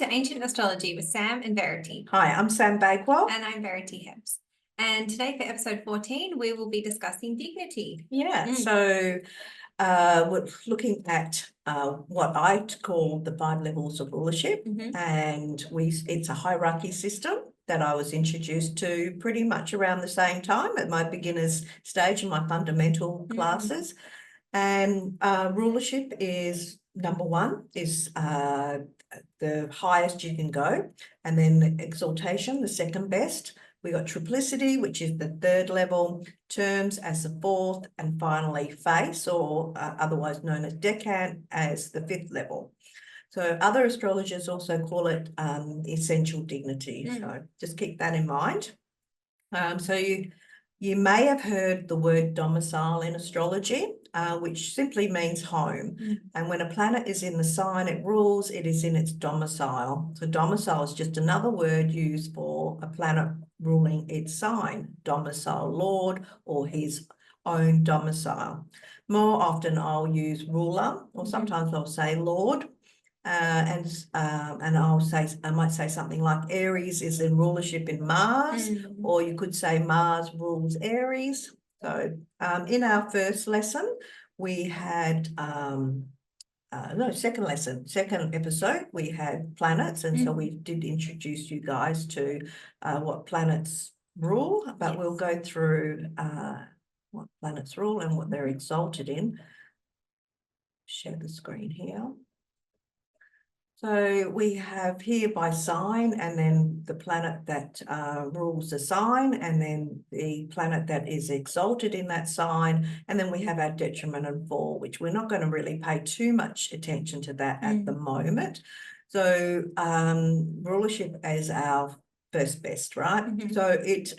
to Ancient Astrology with Sam and Verity. Hi, I'm Sam Bagwell. And I'm Verity Hibbs. And today for episode 14, we will be discussing dignity. So we're looking at what I call the 5 levels of rulership. And it's a hierarchy system that I was introduced to pretty much around the same time at my beginner's stage in my fundamental classes. And rulership is number 1, is the highest you can go, and then exaltation, the second best. We got triplicity, which is the 3rd level, terms as the 4th, and finally face, or otherwise known as decant, as the 5th level. So other astrologers also call it essential dignity. So just keep that in mind. So you may have heard the word domicile in astrology, which simply means home. And when a planet is in the sign it rules, it is in its domicile. So domicile is just another word used for a planet ruling its sign, domicile lord or his own domicile. More often I'll use ruler, or sometimes I'll say lord. And I might say something like Aries is in rulership in Mars, or you could say Mars rules Aries. So in our first lesson, we had second episode, we had planets, and so we did introduce you guys to what planets rule, but we'll go through what planets rule and what they're exalted in. Share the screen here. So we have here by sign, and then the planet that rules the sign, and then the planet that is exalted in that sign, and then we have our detriment and fall, which we're not going to really pay too much attention to that at the moment. So rulership is our first best, right? So it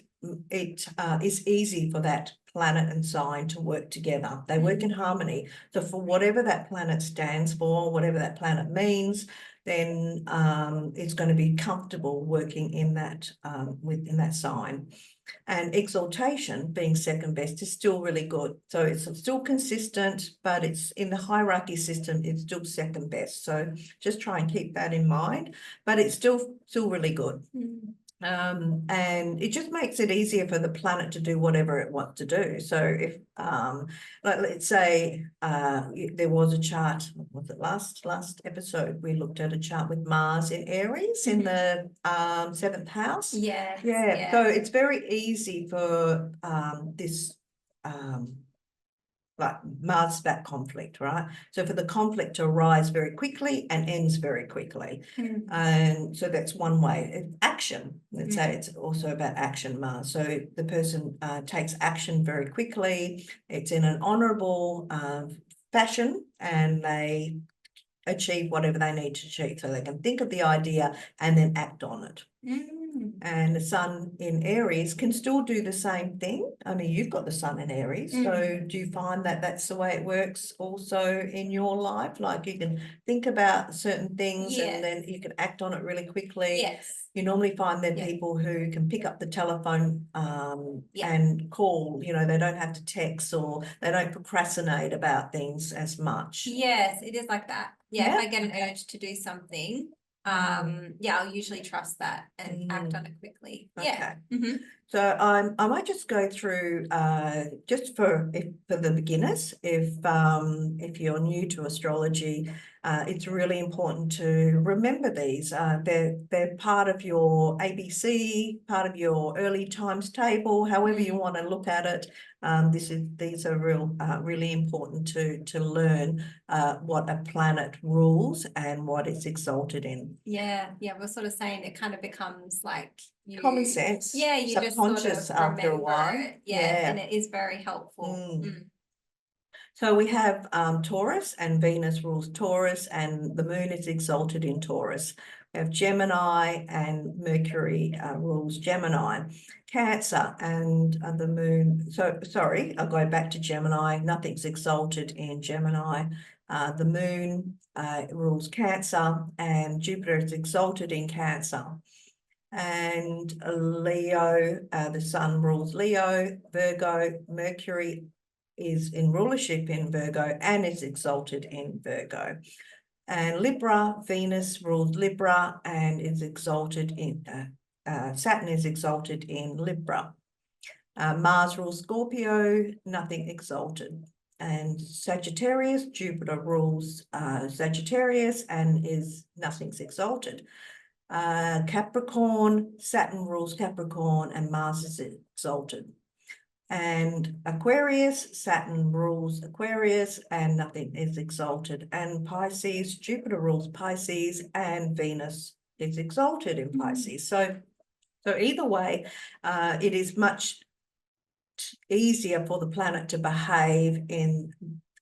is easy for that planet and sign to work together. They work in harmony. So for whatever that planet stands for, whatever that planet means, then it's going to be comfortable working in that within that sign. And exaltation, being second best, is still really good. So it's still consistent, but it's in the hierarchy system, it's still second best. So just try and keep that in mind, but it's still really good. And it just makes it easier for the planet to do whatever it wants to do. So if, like, let's say there was a chart, was it last episode, we looked at a chart with Mars in Aries in the 7th house. So it's very easy for this like Mars back conflict, right? So for the conflict to arise very quickly and ends very quickly. And so that's one way. Action, let's say it's also about action, Mars. So the person takes action very quickly. It's in an honorable fashion, and they achieve whatever they need to achieve. So they can think of the idea and then act on it. And the sun in Aries can still do the same thing. I mean, you've got the sun in Aries. So do you find that that's the way it works also in your life? Like you can think about certain things and then you can act on it really quickly. You normally find there are people who can pick up the telephone and call, you know, they don't have to text, or they don't procrastinate about things as much. Yes, it is like that. If I get an urge to do something, I'll usually trust that and act on it quickly. So I might just go through just for the beginners. If you're new to astrology, it's really important to remember these. They're part of your ABC, part of your early times table, however you want to look at it. These are really important to learn what a planet rules and what it's exalted in. We're sort of saying it kind of becomes like common sense. You subconscious just sort of after a while. And it is very helpful. So we have Taurus, and Venus rules Taurus, and the moon is exalted in Taurus. We have Gemini, and Mercury rules Gemini. Cancer and the moon. So sorry, I'll go back to Gemini. Nothing's exalted in Gemini. The moon rules Cancer, and Jupiter is exalted in Cancer. And Leo, the sun rules Leo. Virgo, Mercury is in rulership in Virgo and is exalted in Virgo. And Libra, Venus rules Libra and is exalted in, Saturn is exalted in Libra. Mars rules Scorpio, nothing exalted. And Sagittarius, Jupiter rules Sagittarius and is nothing's exalted. Capricorn, Saturn rules Capricorn and Mars is exalted. And Aquarius, Saturn rules Aquarius and nothing is exalted. And Pisces, Jupiter rules Pisces and Venus is exalted in Pisces. So either way, it is much easier for the planet to behave in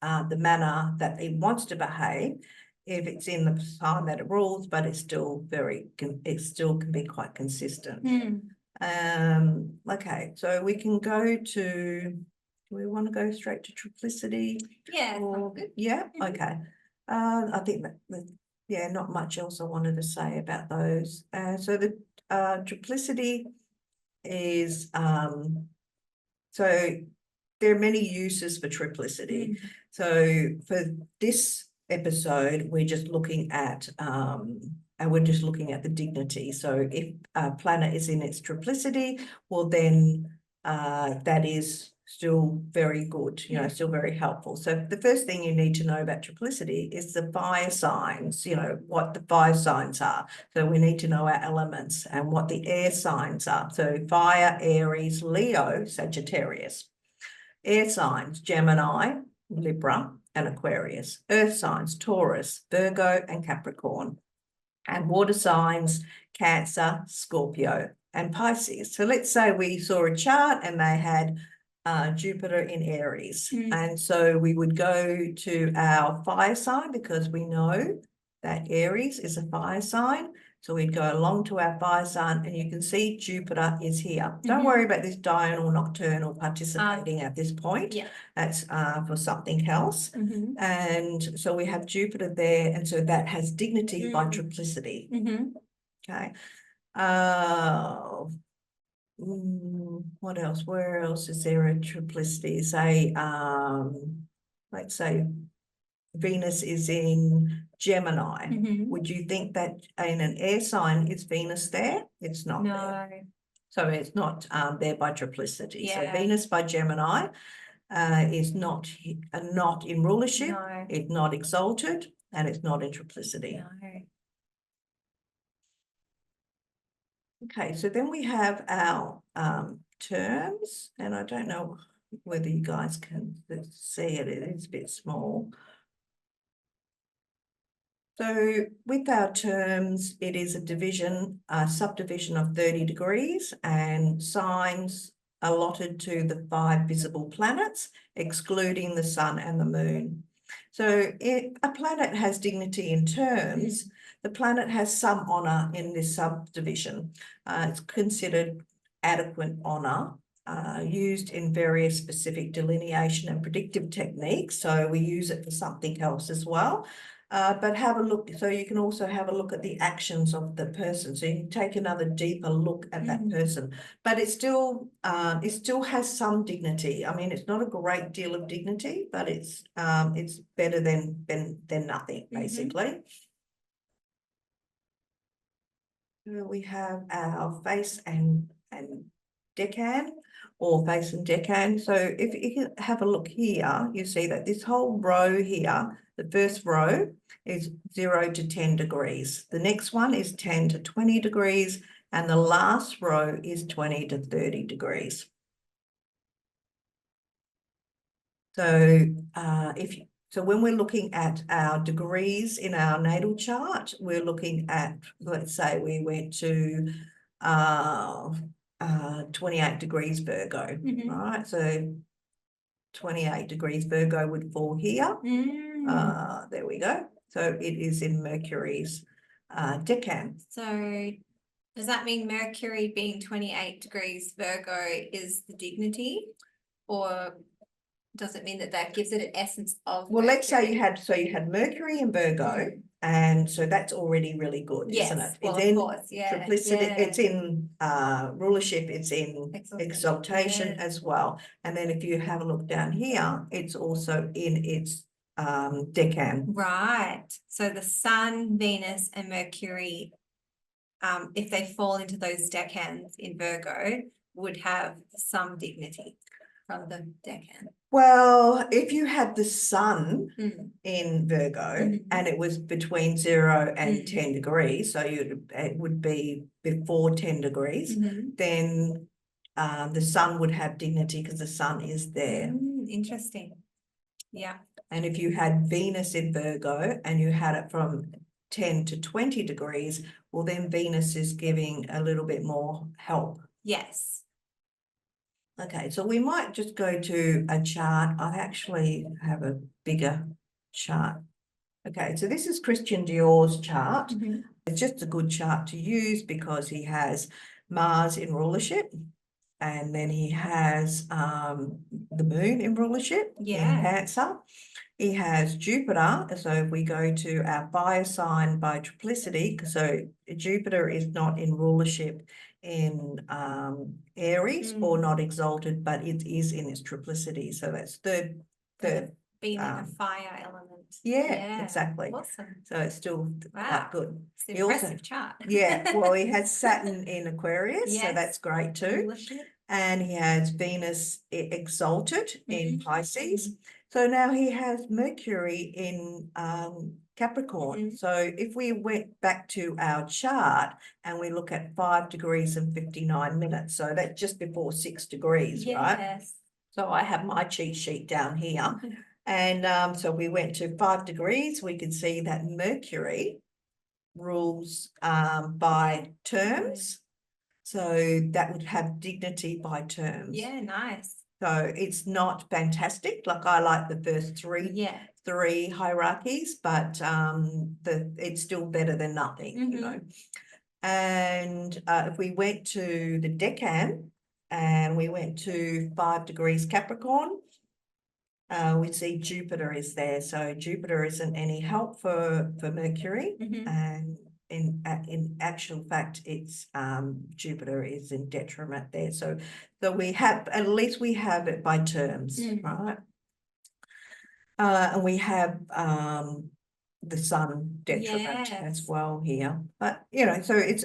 the manner that it wants to behave if it's in the sign that it rules, but it's still it still can be quite consistent. Okay, so we can go to, do we want to go straight to triplicity? Yeah, yeah, okay. I think that yeah, not much else I wanted to say about those. So the triplicity is so there are many uses for triplicity. So for this episode, we're just looking at and we're just looking at the dignity. So if a planet is in its triplicity, well then that is still very good, you know, still very helpful. So the first thing you need to know about triplicity is the fire signs, you know, what the fire signs are. So we need to know our elements and what the air signs are. So fire, Aries, Leo, Sagittarius. Air signs, Gemini, Libra, and Aquarius. Earth signs, Taurus, Virgo, and Capricorn. And water signs, Cancer, Scorpio, and Pisces. So let's say we saw a chart and they had Jupiter in Aries. And so we would go to our fire sign because we know that Aries is a fire sign. So we'd go along to our fire sign and you can see Jupiter is here. Don't worry about this diurnal nocturnal participating at this point. That's for something else. And so we have Jupiter there. And so that has dignity by triplicity. Okay. What else? Where else is there a triplicity? Say, let's say Venus is in Gemini. Would you think that in an air sign is Venus there? It's not there. So it's not there by triplicity. So Venus by Gemini is not in rulership, it's not exalted, and it's not in triplicity. Okay, so then we have our terms, and I don't know whether you guys can see it. It is a bit small. So with our terms, it is a division, a subdivision of 30 degrees and signs allotted to the 5 visible planets, excluding the sun and the moon. So if a planet has dignity in terms, the planet has some honor in this subdivision. It's considered adequate honor, used in various specific delineation and predictive techniques. So we use it for something else as well. But have a look, so you can also have a look at the actions of the person. So you can take another deeper look at that person, but it still has some dignity. I mean, it's not a great deal of dignity, but it's better than nothing, basically. So we have our face and decan, or face and decan. So if you can have a look here, you see that this whole row here, the first row is 0 to 10 degrees. The next one is 10 to 20 degrees, and the last row is 20 to 30 degrees. So so when we're looking at our degrees in our natal chart, we're looking at, let's say we went to 28 degrees Virgo, right? So 28 degrees Virgo would fall here. There we go. So it is in Mercury's decan. So does that mean Mercury being 28 degrees Virgo is the dignity, or does it mean that gives it an essence of Well, Mercury? let's say you had Mercury in Virgo, and so that's already really good, isn't it? Well, it's of course, triplicity, it's in rulership, it's in exaltation as well. And then if you have a look down here, it's also in its decan. Right. So the Sun, Venus, and Mercury, if they fall into those decans in Virgo, would have some dignity from the decan. Well, if you had the sun Mm. in Virgo Mhm. and it was between 0 and Mm. 10 degrees, so it would be before 10 degrees, Mhm. then the sun would have dignity because the sun is there. Interesting. Yeah. And if you had Venus in Virgo and you had it from 10 to 20 degrees, well, then Venus is giving a little bit more help. Yes. Okay, so we might just go to a chart. I actually have a bigger chart. Okay, so this is Christian Dior's chart. Mhm. It's just a good chart to use because he has Mars in rulership, and then he has the moon in rulership in Yeah. Cancer. He has Jupiter. So if we go to our fire sign by triplicity, so Jupiter is not in rulership in Aries or not exalted, but it is in its triplicity. So that's third. Being a fire element. Yeah, exactly. Awesome. So it's still Wow. quite good. It's an impressive chart. Yeah, well, he has Saturn in Aquarius, so Yes. that's great too. Rulership. And he has Venus exalted in Mhm. Pisces. So now he has Mercury in Capricorn. So if we went back to our chart and we look at 5 degrees and 59 minutes, so that's just before 6 degrees, right? Yes. So I have my cheat sheet down here. And so we went to 5 degrees. We could see that Mercury rules by terms. So that would have dignity by terms. Yeah, nice. So it's not fantastic. Like I like the first three hierarchies, but it's still better than nothing, you know. And if we went to the decan and we went to 5 degrees Capricorn, we see Jupiter is there. So Jupiter isn't any help for Mercury. And in actual fact, it's Jupiter is in detriment there. So we have, at least we have it by terms, right? And we have the sun detriment as well here. But you know, so it's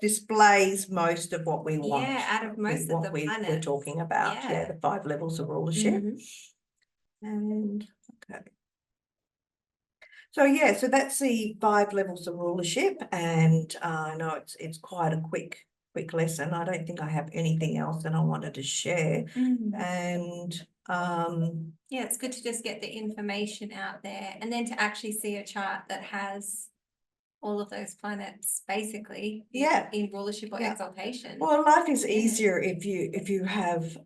displays most of what we want. Yeah, out of most of the planets. We're talking about. Yeah, the 5 levels of rulership. And okay. So yeah, so that's the 5 levels of rulership, and I know it's quite a quick lesson. I don't think I have anything else that I wanted to share. And yeah, it's good to just get the information out there and then to actually see a chart that has all of those planets basically in rulership or exaltation. Well, life is easier if you have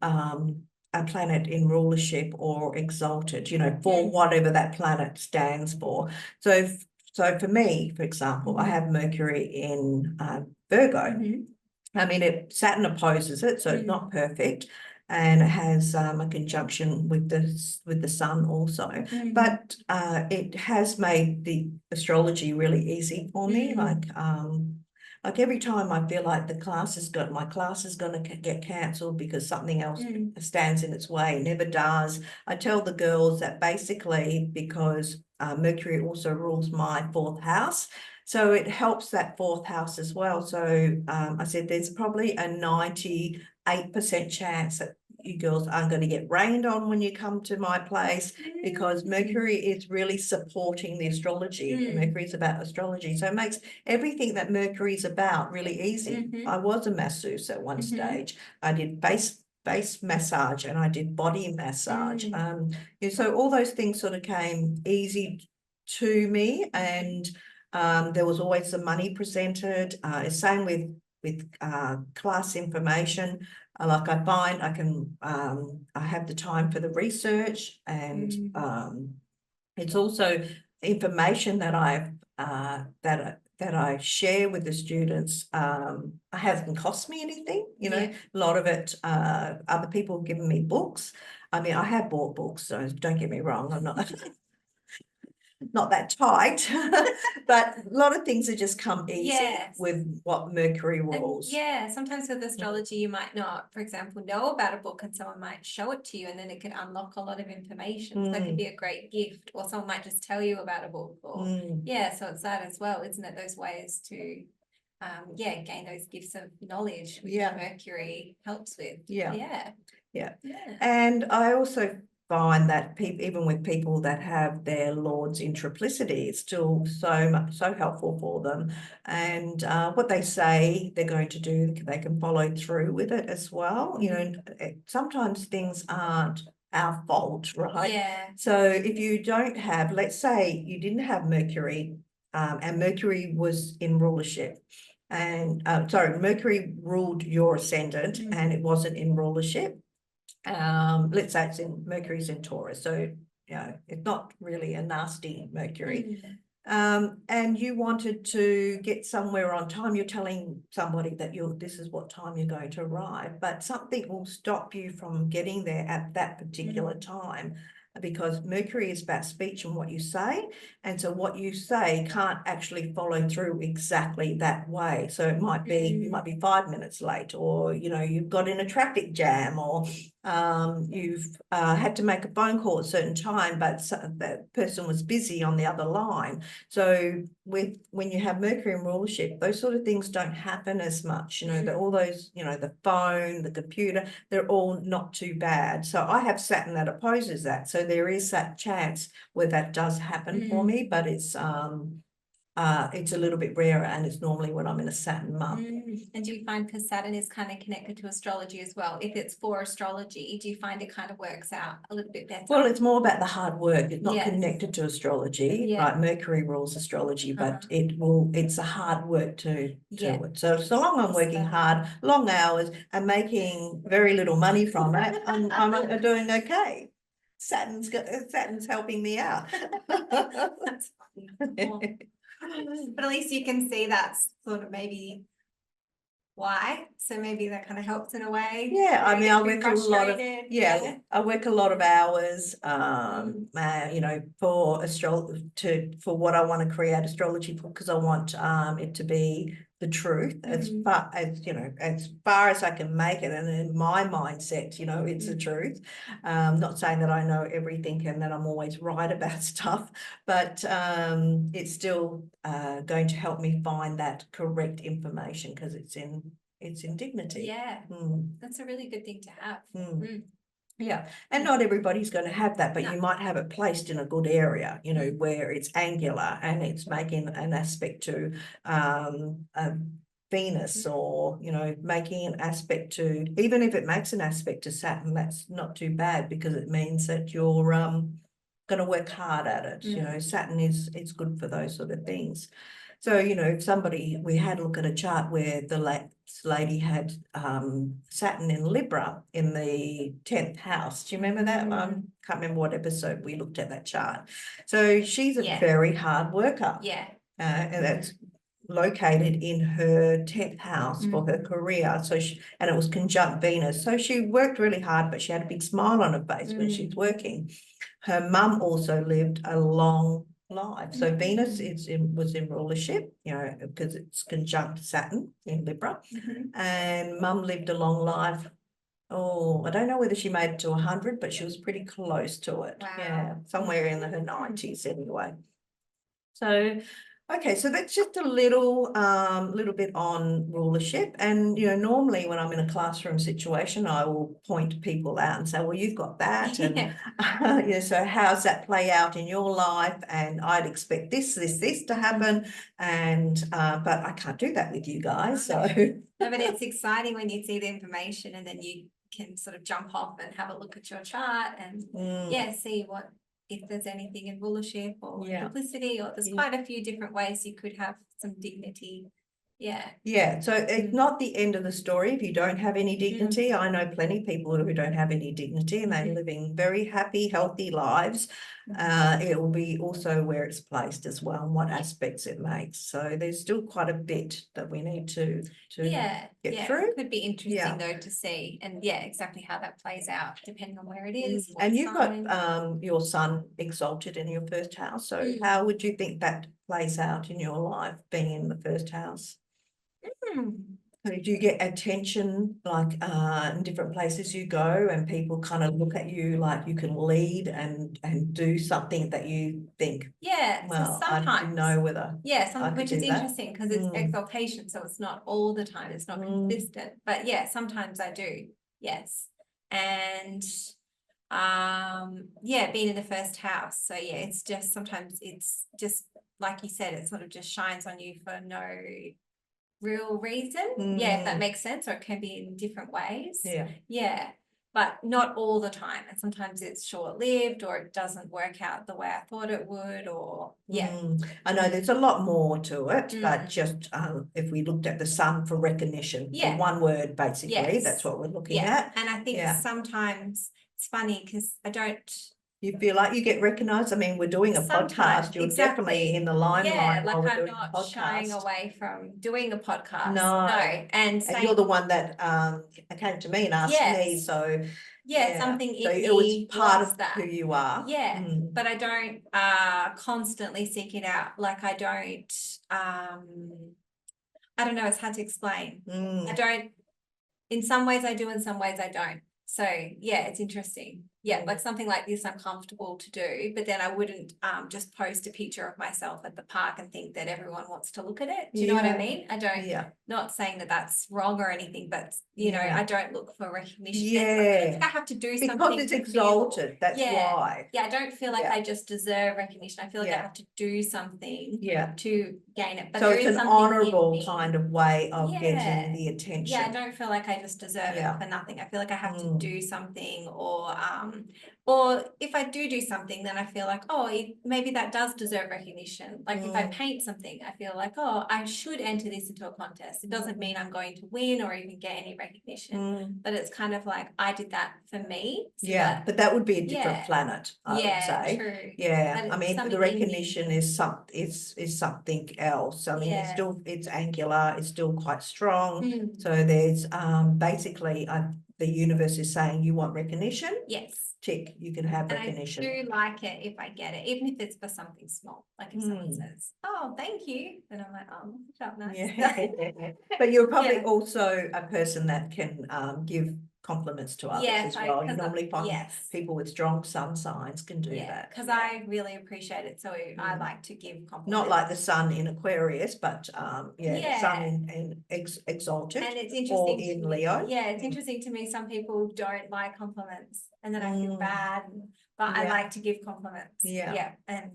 a planet in rulership or exalted, you know, for whatever that planet stands for. So for me, for example, I have Mercury in Virgo. I mean, Saturn opposes it, so it's not perfect, and it has a conjunction with the sun also. But it has made the astrology really easy for me. Like every time I feel like my class is going to get cancelled because something else stands in its way, never does. I tell the girls that basically because Mercury also rules my 4th house, so it helps that 4th house as well. So I said there's probably a 98% chance that you girls aren't going to get rained on when you come to my place because Mercury is really supporting the astrology. Mercury is about astrology. So it makes everything that Mercury is about really easy. I was a masseuse at one stage. I did base massage and I did body massage. So all those things sort of came easy to me, and there was always the money presented. Same with class information. Like I find I can I have the time for the research, and it's also information that I share with the students. Hasn't cost me anything, you know. A lot of it, other people have given me books. I mean, I have bought books, so don't get me wrong. I'm not. not that tight, but a lot of things have just come easy Yes. with what Mercury And rules. yeah, sometimes with astrology, you might not, for example, know about a book and someone might show it to you and then it can unlock a lot of information. So that could be a great gift, or someone might just tell you about a book or yeah, so it's that as well, isn't it? Those ways to gain those gifts of knowledge, which Mercury helps with. Yeah. And I also find that people, even with people that have their lords in triplicity, it's still so helpful for them. And what they say they're going to do, they can follow through with it as well. You know, sometimes things aren't our fault, right? Yeah. So if you don't have, let's say you didn't have Mercury, and Mercury was in rulership, and Mercury ruled your ascendant and it wasn't in rulership. Let's say Mercury's in Taurus, so you know it's not really a nasty Mercury. And you wanted to get somewhere on time. You're telling somebody that this is what time you're going to arrive, but something will stop you from getting there at that particular time, because Mercury is about speech and what you say. And so what you say can't actually follow through exactly that way. So it might be, you might be 5 minutes late, or, you know, you've got in a traffic jam, or you've had to make a phone call at a certain time, but that person was busy on the other line. So when you have Mercury in rulership, those sort of things don't happen as much, you know, all those, you know, the phone, the computer, they're all not too bad. So I have Saturn that opposes that. So there is that chance where that does happen for me, but it's a little bit rarer, and it's normally when I'm in a Saturn month. And do you find, because Saturn is kind of connected to astrology as well, if it's for astrology, do you find it kind of works out a little bit better? Well, it's more about the hard work. It's not connected to astrology, right? Mercury rules astrology, but it's a hard work to it. So long I'm working hard, long hours, and making very little money from it, I'm doing okay. Saturn's helping me out. That's funny. But at least you can see that's sort of maybe why. So maybe that kind of helps in a way. Yeah, I mean, I work a lot of I work a lot of hours, you know, for for what I want to create astrology for, because I want it to be the truth as far as, you know, as far as I can make it, and in my mindset, you know, it's the truth. Not saying that I know everything and that I'm always right about stuff, but it's still going to help me find that correct information, because it's in dignity. Yeah, that's a really good thing to have. Yeah, and not everybody's going to have that, but you might have it placed in a good area, you know, where it's angular and it's making an aspect to Venus, or, you know, making an aspect to, even if it makes an aspect to Saturn, that's not too bad, because it means that you're going to work hard at it. You know, Saturn it's good for those sort of things. So, you know, if we had a look at a chart where the lady had Saturn in Libra in the 10th house. Do you remember that? Can't remember what episode we looked at that chart. So she's a very hard worker. Yeah. And that's located in her 10th house for her career. So and it was conjunct Venus. So she worked really hard, but she had a big smile on her face when she's working. Her mum also lived a long life. So Venus was in rulership, you know, because it's conjunct Saturn in Libra, and mum lived a long life. Oh, I don't know whether she made it to 100, but she was pretty close to it. Wow. Yeah, somewhere in her 90s anyway. So okay, so that's just a little bit on rulership. And, you know, normally when I'm in a classroom situation, I will point people out and say, well, you've got that. And, you know, so how's that play out in your life? And I'd expect this to happen. And, but I can't do that with you guys. So. No, but it's exciting when you see the information and then you can sort of jump off and have a look at your chart and see if there's anything in rulership or duplicity, or there's quite a few different ways you could have some dignity Yeah, so it's not the end of the story if you don't have any dignity. I know plenty of people who don't have any dignity and they're living very happy, healthy lives. It will be also where it's placed as well and what aspects it makes. So there's still quite a bit that we need to get through. It could be interesting though to see, and exactly how that plays out depending on where it is. And you've got your sun exalted in your first house. So how would you think that plays out in your life being in the first house? So do you get attention like in different places you go and people kind of look at you like you can lead and do something that you think, well, so sometimes, I didn't know whether which is interesting because it's exaltation, so it's not all the time, it's not consistent, but sometimes I do, yes. And being in the first house, so it's just sometimes it's just like you said, it sort of just shines on you for no real reason, if that makes sense, or it can be in different ways, but not all the time, and sometimes it's short-lived or it doesn't work out the way I thought it would, or I know there's a lot more to it, but just if we looked at the sun for recognition, for one word basically, that's what we're looking at. And I think sometimes it's funny because I don't. You feel like you get recognised? I mean, we're doing a podcast. You're definitely in the limelight while we're doing a podcast. Shying away from doing a podcast. No. And you're the one that came to me and asked me. So something so it was part of who you are. But I don't constantly seek it out. Like I don't know. It's hard to explain. I don't. In some ways I do. In some ways I don't. So it's interesting. Like something like this I'm comfortable to do, but then I wouldn't just post a picture of myself at the park and think that everyone wants to look at it. Do you know what I mean? I don't, not saying that that's wrong or anything, but you know, I don't look for recognition. I have to do something. Because it's exalted, that's why. I don't feel like I just deserve recognition. I feel like I have to do something to gain it. But so it's an honourable kind of way of getting the attention. I don't feel like I just deserve it for nothing. I feel like I have to do something, or if I do something, then I feel like, maybe that does deserve recognition. Like if I paint something, I feel like, I should enter this into a contest. It doesn't mean I'm going to win or even get any recognition, but it's kind of like I did that for me. So but that would be a different planet, I would say. True. I mean, the recognition is something else. I mean, it's angular, it's still quite strong. So there's basically the universe is saying you want recognition. Yes. Tick, you can have recognition. I do like it if I get it, even if it's for something small. Like if someone says, thank you, then I'm like, that's nice. But you're probably also a person that can give compliments to others as well. You normally find people with strong sun signs can do that. Because I really appreciate it. So I like to give compliments. Not like the sun in Aquarius, but sun in exalted, and it's interesting, or in Leo. It's interesting to me. Some people don't like compliments, and then I feel bad. But I like to give compliments. And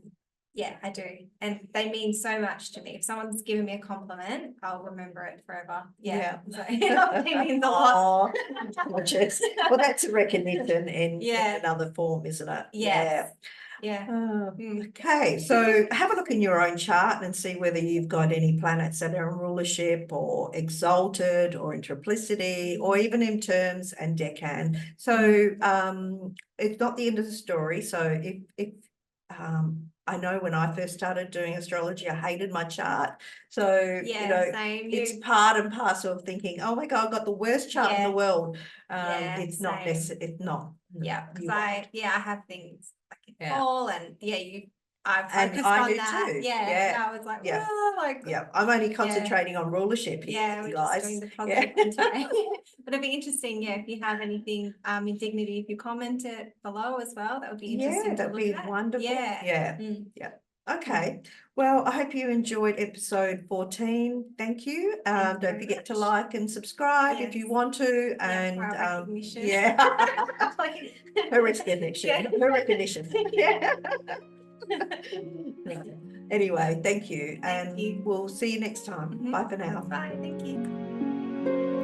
I do, and they mean so much to me. If someone's given me a compliment, I'll remember it forever. So it means a lot. Well, that's a recognition in another form, isn't it? Okay, so have a look in your own chart and see whether you've got any planets that are in rulership or exalted or in triplicity or even in terms and decan. So it's not the end of the story. So if I know when I first started doing astrology, I hated my chart. So, same. It's part and parcel of thinking, oh my God, I've got the worst chart in the world. It's not necessary. It's not. Because I have things like in fall, and I've focused I on do that. too. And I was like, I'm only concentrating on rulership here, you guys. Just doing the positive but it'd be interesting, if you have anything in dignity, if you comment it below as well, that would be interesting. That'd be wonderful. Okay. Well, I hope you enjoyed episode 14. Thank you. Don't forget to like and subscribe if you want to. And her recognition. Anyway, thank you. And we'll see you next time. Bye for now. Bye. Thank you.